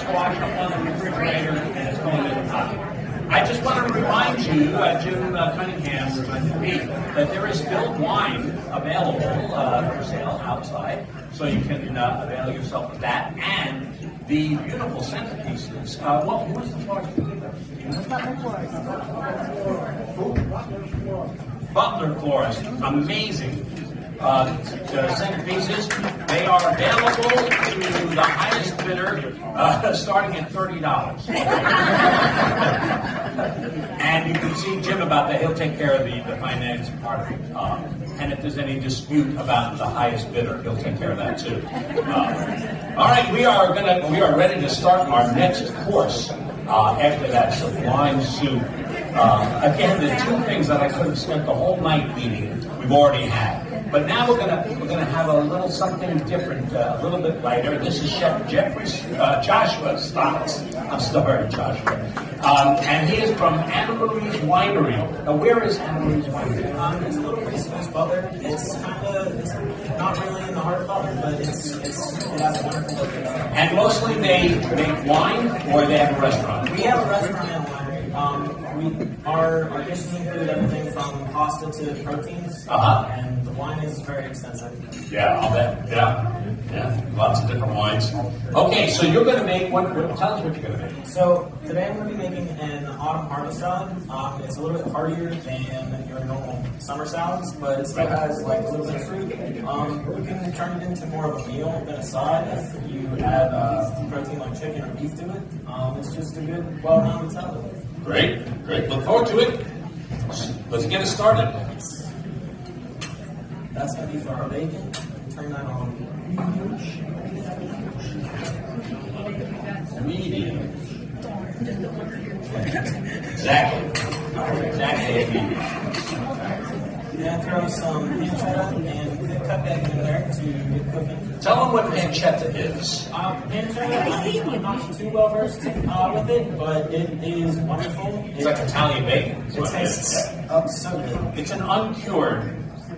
squash up on the refrigerator, and it's going in the pot. I just want to remind you, Jim Cunningham reminded me that there is still wine available for sale outside, so you can avail yourself of that and the beautiful centerpieces. Well, who is the florist? Butler Florist, amazing. The centerpieces, they are available to the highest bidder, starting at $30. And you can see Jim about that. He'll take care of the finance part of it. And if there's any dispute about the highest bidder, he'll take care of that too. All right, we are ready to start our next course after that sublime soup. Again, the two things that I could have spent the whole night eating, we've already had. But now we're gonna have a little something different, a little bit lighter. This is Chef Joshua Stotts. I'm sorry, Joshua. And he is from Anna Marie's Winery. Now, where is Anna Marie's Winery? It's a little place in East Butler. It's not really in the heart of Butler, but it has a wonderful location. And mostly they make wine, or they have a restaurant. We have a restaurant and a winery. Our dishes include everything from pasta to proteins, and the wine is very extensive. Yeah, I'll bet. Yeah, lots of different wines. Okay, so you're going to make one. Tell us what you're going to make. So today I'm going to be making an autumn harvest salad. It's a little bit heartier than your normal summer salads, but it still has like a little bit of fruit. You can turn it into more of a meal than a side if you add protein like chicken or beef to it. It's just a good, well-rounded salad. Great. Look forward to it. Let's get it started. That's going to be for our bacon. Turn that on. Medium. Exactly. And throw some pancetta and cut that in there to get cooking. Tell them what pancetta is. Pancetta, I'm not too well versed with it, but it is wonderful. It's like Italian bacon. It tastes up so good. It's an uncured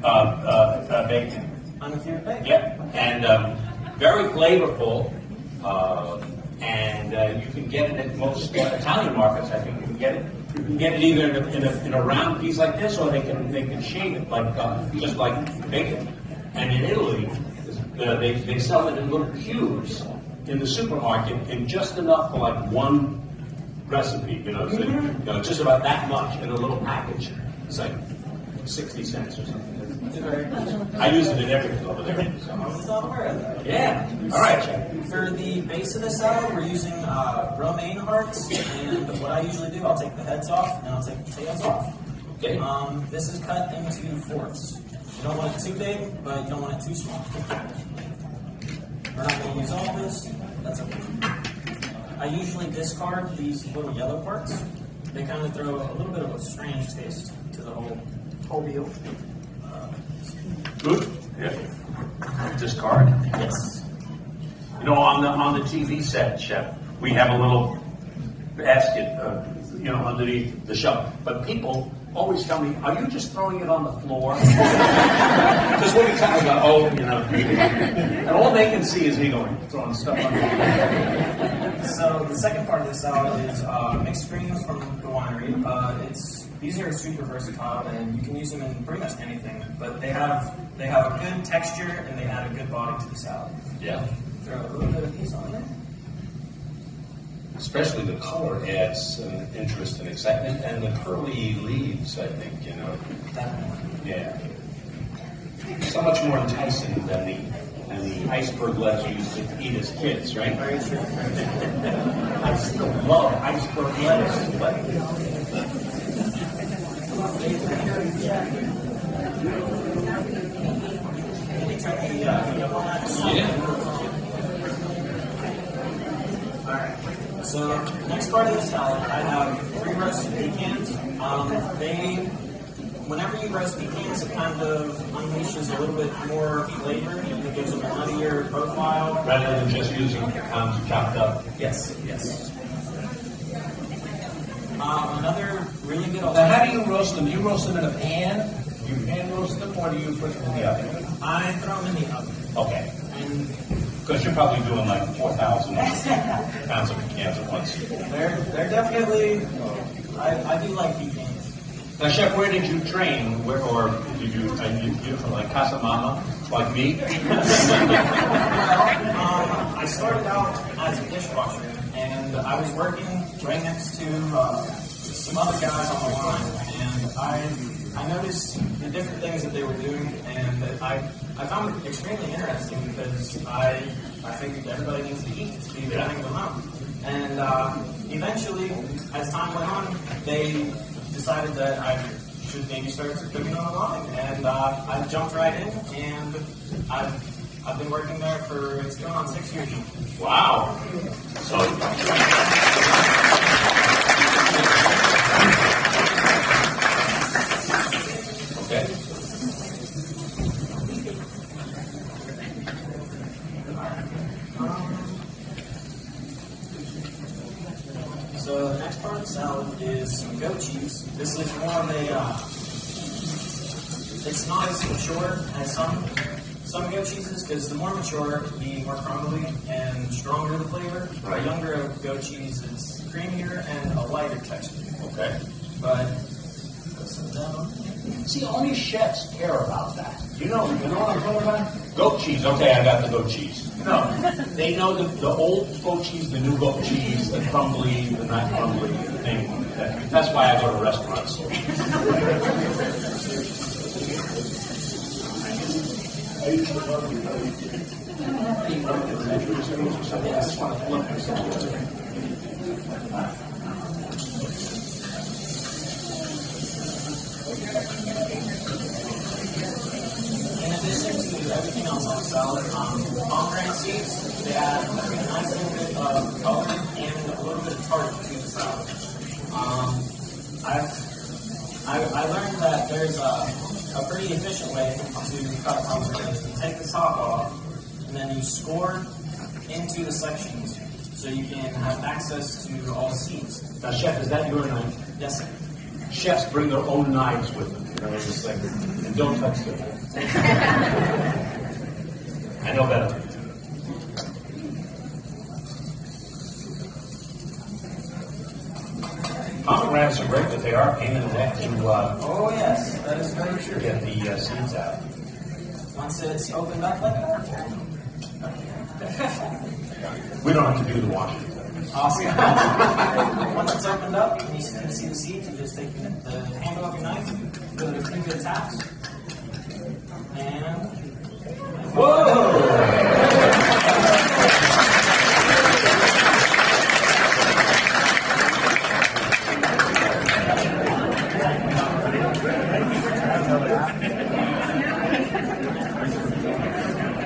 bacon. Uncured bacon? Yep, and very flavorful. And you can get it at most Italian markets. I think you can get it. You can get it either in a round piece like this, or they can shave it like just like bacon. And in Italy, they sell it in little cubes in the supermarket, in just enough for like one recipe. So, just about that much in a little package. It's like 60 cents or something. I use it in everything over there. I was not aware of that. Yeah. All right. For the base of the salad, we're using romaine hearts, and what I usually do, I'll take the heads off and I'll take the tails off. Okay. This is cut into fourths. You don't want it too big, but you don't want it too small. We're not going to use all this. That's okay. I usually discard these little yellow parts. They kind of throw a little bit of a strange taste to the whole deal. Good. Yeah. Discard. Yes. On the TV set, Chef, we have a little basket, underneath the shelf. But people always tell me, "Are you just throwing it on the floor?" Because when we talk about, and all they can see is me throwing stuff on the floor. So the second part of the salad is mixed greens from the winery. These are super versatile, and you can use them in pretty much anything. But they have a good texture, and they add a good body to the salad. Yeah. Throw a little bit of these on there. Especially the color adds interest and excitement, and the curly leaves, I think, Definitely. Yeah. So much more enticing than the iceberg lettuce we used to eat as kids, right? Very true. I still love iceberg lettuce. Alright, so next part of the salad, I have pre-roasted pecans. Whenever you roast pecans, it kind of unleashes a little bit more flavor. It gives them a nuttier profile. Rather than just using pecans chopped up. Yes. Another really good Now, how do you roast them? Do you roast them in a pan? Do you pan roast them, or do you put them in the oven? I throw them in the oven. Okay. And Because you're probably doing like 4,000 pounds of pecans at once. They're definitely. I do like pecans. Now, Chef, where did you train? Where, or did you from like Casa Mama, like me? I started out as a dishwasher, and I was working right next to some other guys on the line, and I noticed the different things that they were doing, and I found it extremely interesting because I figured everybody needs to eat to be running them out. And eventually, as time went on, they decided that I should maybe start cooking on the line, and I jumped right in, and I've been working there for, it's going on 6 years now. Wow. So. Okay. So the next part of the salad is some goat cheese. This is more of a, it's not as mature as some goat cheeses, because the more mature, the more crumbly and stronger the flavor. The younger goat cheese is creamier and a lighter texture. Okay. But put some down. See, only chefs care about that. You know what I'm talking about? Goat cheese. Okay, I got the goat cheese. No, they know the old goat cheese, the new goat cheese, the crumbly, the not crumbly thing. That's why I go to restaurants. In addition to everything else on the salad, pomegranate seeds, they add a nice little bit of color and a little bit of tart to the salad. I learned that there's a pretty efficient way to cut pomegranates. You take the top off, and then you score into the sections so you can have access to all the seeds. Now, Chef, is that your knife? Yes, sir. Chefs bring their own knives with them. You know, it's just like, and don't touch them. I know better. Pomegranates are great, but they are a pain in the neck to Oh, yes, that is very true. get the seeds out. Once it's opened up like that. We don't have to do the washing. Awesome. Once it's opened up and you can see the seeds, you just take the handle of your knife, give it a few good taps, and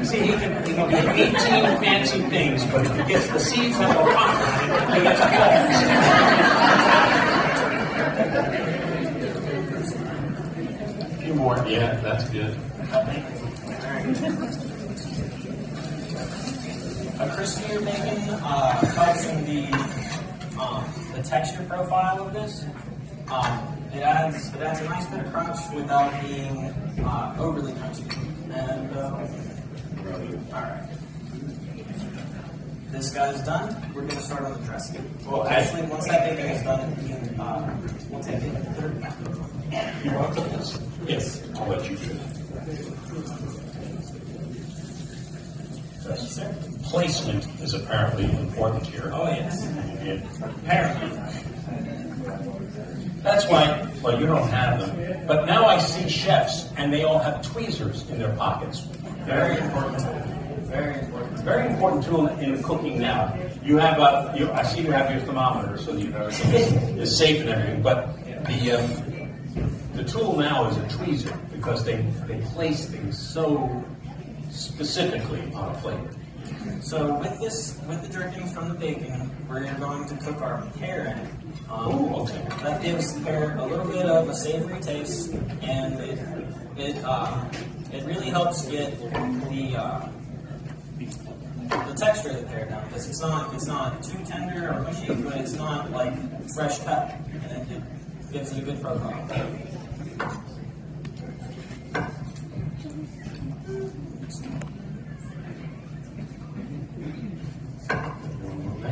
See, he can do 18 fancy things, but if he gets the seeds out of the pomegranate, he gets a few more. Yeah, that's good. a crispier bacon helps in the texture profile of this. It adds a nice bit of crunch without being overly crunchy. And all right, this guy's done. We're going to start on the dressing. Well, Actually, once that bacon is done, we'll take it. You want this? Yes, I'll let you do it. Thank you, sir. Placement is apparently important here. Oh yes, And apparently. that's why, well, you don't have them. But now I see chefs, and they all have tweezers in their pockets. Very important. Very important. Very important tool in cooking now. You have I see you have your thermometer, so you know everything is safe and everything. But the tool now is a tweezer because they place things so specifically on a plate. So with the drippings from the bacon, we're going to cook our pear in it. Ooh, okay. That gives the pear a little bit of a savory taste, and it really helps get the texture of the pear down, because it's not too tender or mushy, but it's not like fresh cut, and it gives it a good profile.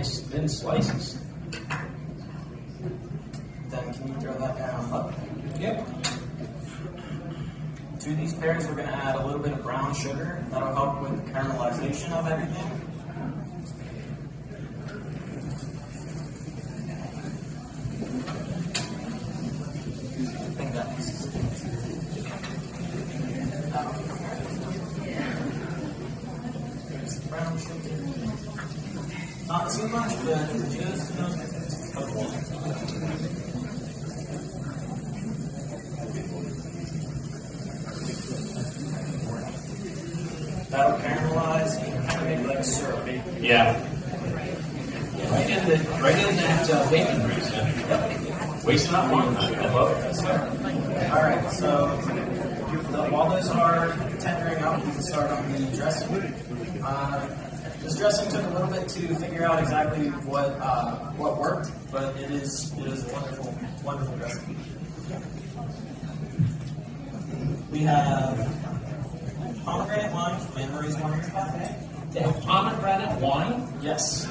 Nice thin slices. Then can you throw that down up? Yep. To these pears, we're going to add a little bit of brown sugar. That'll help with the caramelization of everything. I think that makes sense. There's the brown sugar. Not too much, but just a couple. That'll caramelize and kind of make it like a syrup. Yeah. Right in that bacon grease. Yeah. Wasting not one. I love it. All right, so while those are tendering up, we can start on the dressing. This dressing took a little bit to figure out exactly what worked, but it is a wonderful, wonderful dressing. We have pomegranate wine from Winery's Winery Café. They have pomegranate wine? Yes.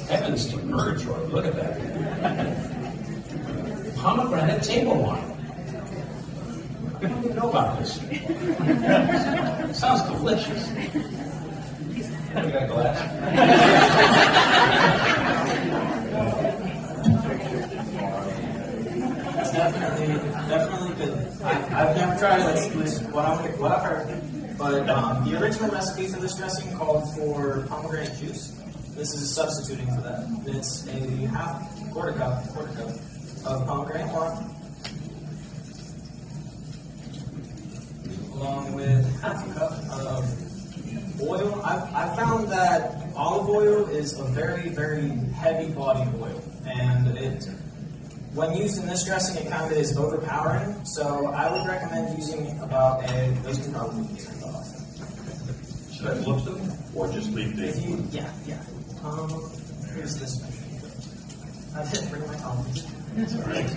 Heavens to purgatory, look at that. Pomegranate table wine. I don't even know about this. Sounds delicious. You got a glass? Definitely good. I've never tried it. It's just what I've heard. But the original recipe for this dressing called for pomegranate juice. This is substituting for that. It's a quarter cup of pomegranate wine, along with half a cup of oil. I found that olive oil is a very, very heavy-bodied oil, and when used in this dressing, it kind of is overpowering. So I would recommend using about those can probably be turned off. Should I flip them or just leave them? Yeah. Here's this measure. I didn't bring my tongs. That's all right.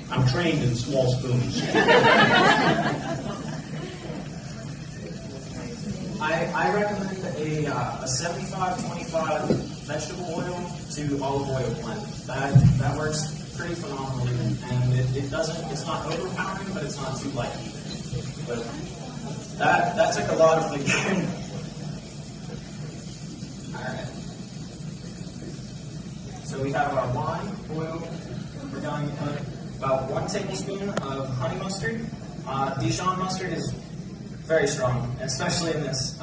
I'm trained in small spoons. I recommend a 75-25 vegetable oil to olive oil blend. That works pretty phenomenally, and it's not overpowering, but it's not too light either. But that took a lot of thinking. All right. So we have our wine, oil. We're going to put about 1 tablespoon of honey mustard. Dijon mustard is very strong, especially in this.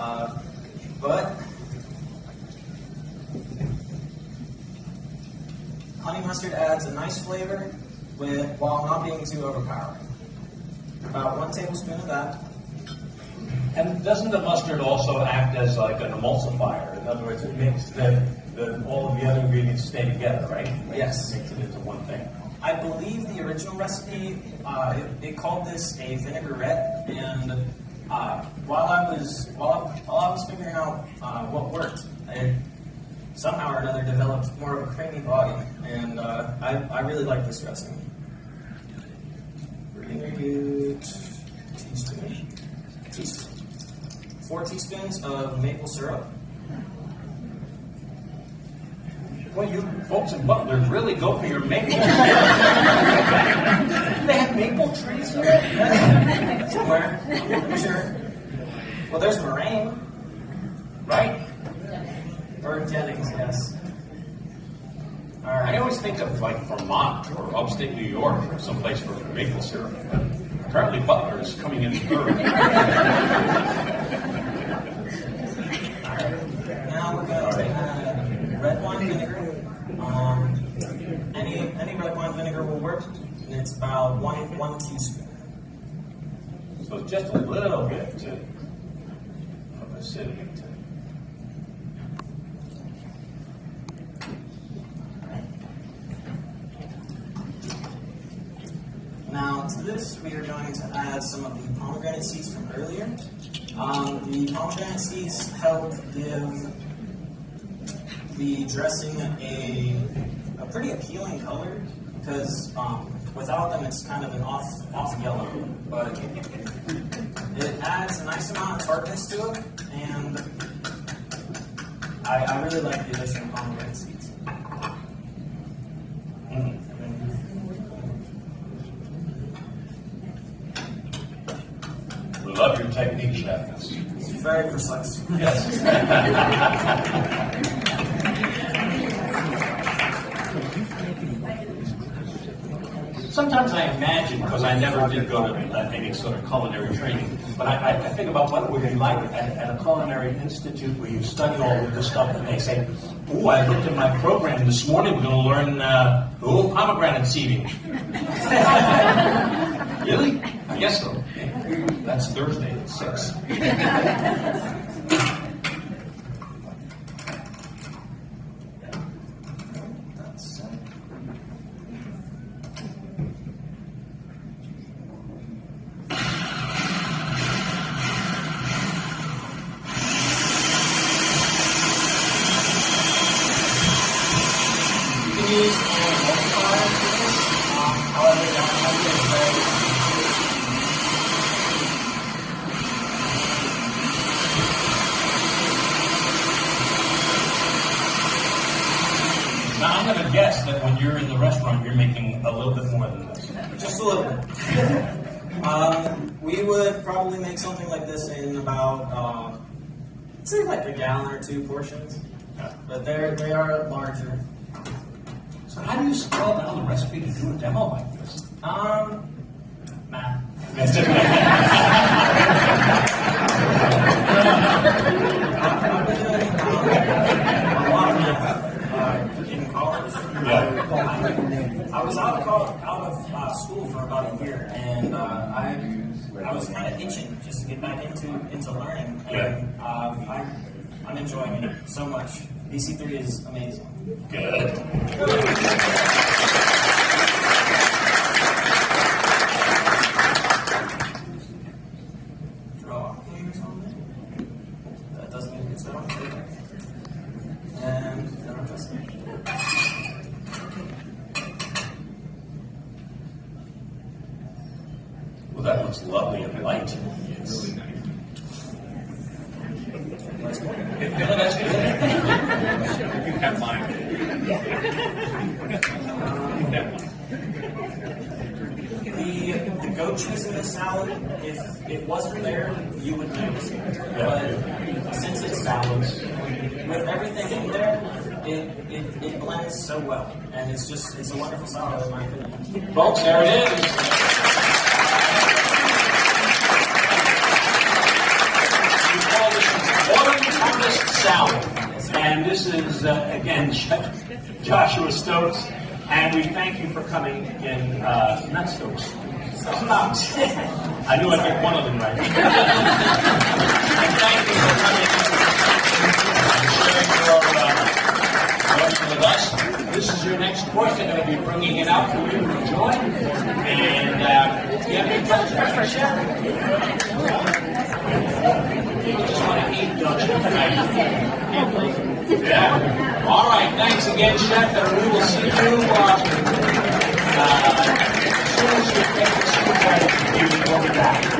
But honey mustard adds a nice flavor while not being too overpowering. About 1 tablespoon of that. And doesn't the mustard also act as like an emulsifier? In other words, it makes all of the other ingredients stay together, right? Yes. It makes it into one thing. I believe the original recipe, it called this a vinaigrette, and while I was figuring out what worked, it somehow or another developed more of a creamy body, and I really like this dressing. We're going to use teaspoon. 4 teaspoons of maple syrup. Well, you folks in Butler really go for your maple. They have maple trees here? Somewhere, I'm sure. Well, there's meringue. Right? Bird Jennings, yes. All I right. always think of like Vermont or upstate New York or someplace for maple syrup. Apparently Butler is coming in third. Now we're going to add red wine vinegar. Any red wine vinegar will work. And it's about one teaspoon. So just a little bit of acidity. Now to this, we are going to add some of the pomegranate seeds from earlier. The pomegranate seeds help give the dressing a pretty appealing color because without them it's kind of an off yellow, but it adds a nice amount of tartness to it, and I really like the addition of pomegranate seeds. We love your technique, Chef. It's very precise. Yes. Sometimes I imagine, because I never did go to any sort of culinary training, but I think about what it would be like at a culinary institute where you study all of this stuff and they say, "Oh, I looked at my program this morning, we're going to learn pomegranate seeding." Really? I guess so. That's Thursday at 6. Use multiplier for this. However, that might be very Now, I'm going to guess that when you're in the restaurant, you're making a little bit more than this. just a little bit. We would probably make something like this in about, say, like a gallon or 2 portions. But they are larger. So how do you scroll down the recipe to do a demo like this? Math. That's it. I've been doing a lot of math in college. Yeah. I was out of school for about a year, and I was kind of itching just to get back into learning, and I'm enjoying it so much. BC3 is amazing. Good. Draw things on there. That doesn't make it so. And then I'll just Well, that looks lovely and light. Really nice. let's go. That's good. You can have mine. You can have mine. The goat cheese in the salad, if it wasn't there, you would notice it. But since it's salads, with everything in there, it blends so well. And it's a wonderful salad in my opinion. Folks, there it is. We call this autumn harvest salad. And this is, again, Chef Joshua Stokes. And we thank you for coming in, not Stokes. Stokes. I knew I'd get one of them right. And thank you for coming and sharing your lesson with us. This is your next course. They're going to be bringing it out for you to enjoy. And you have any questions for Chef? You just want to eat, don't you? Yeah. All right. Thanks again, Chef. And we will see you as soon as you get this. We'll be back.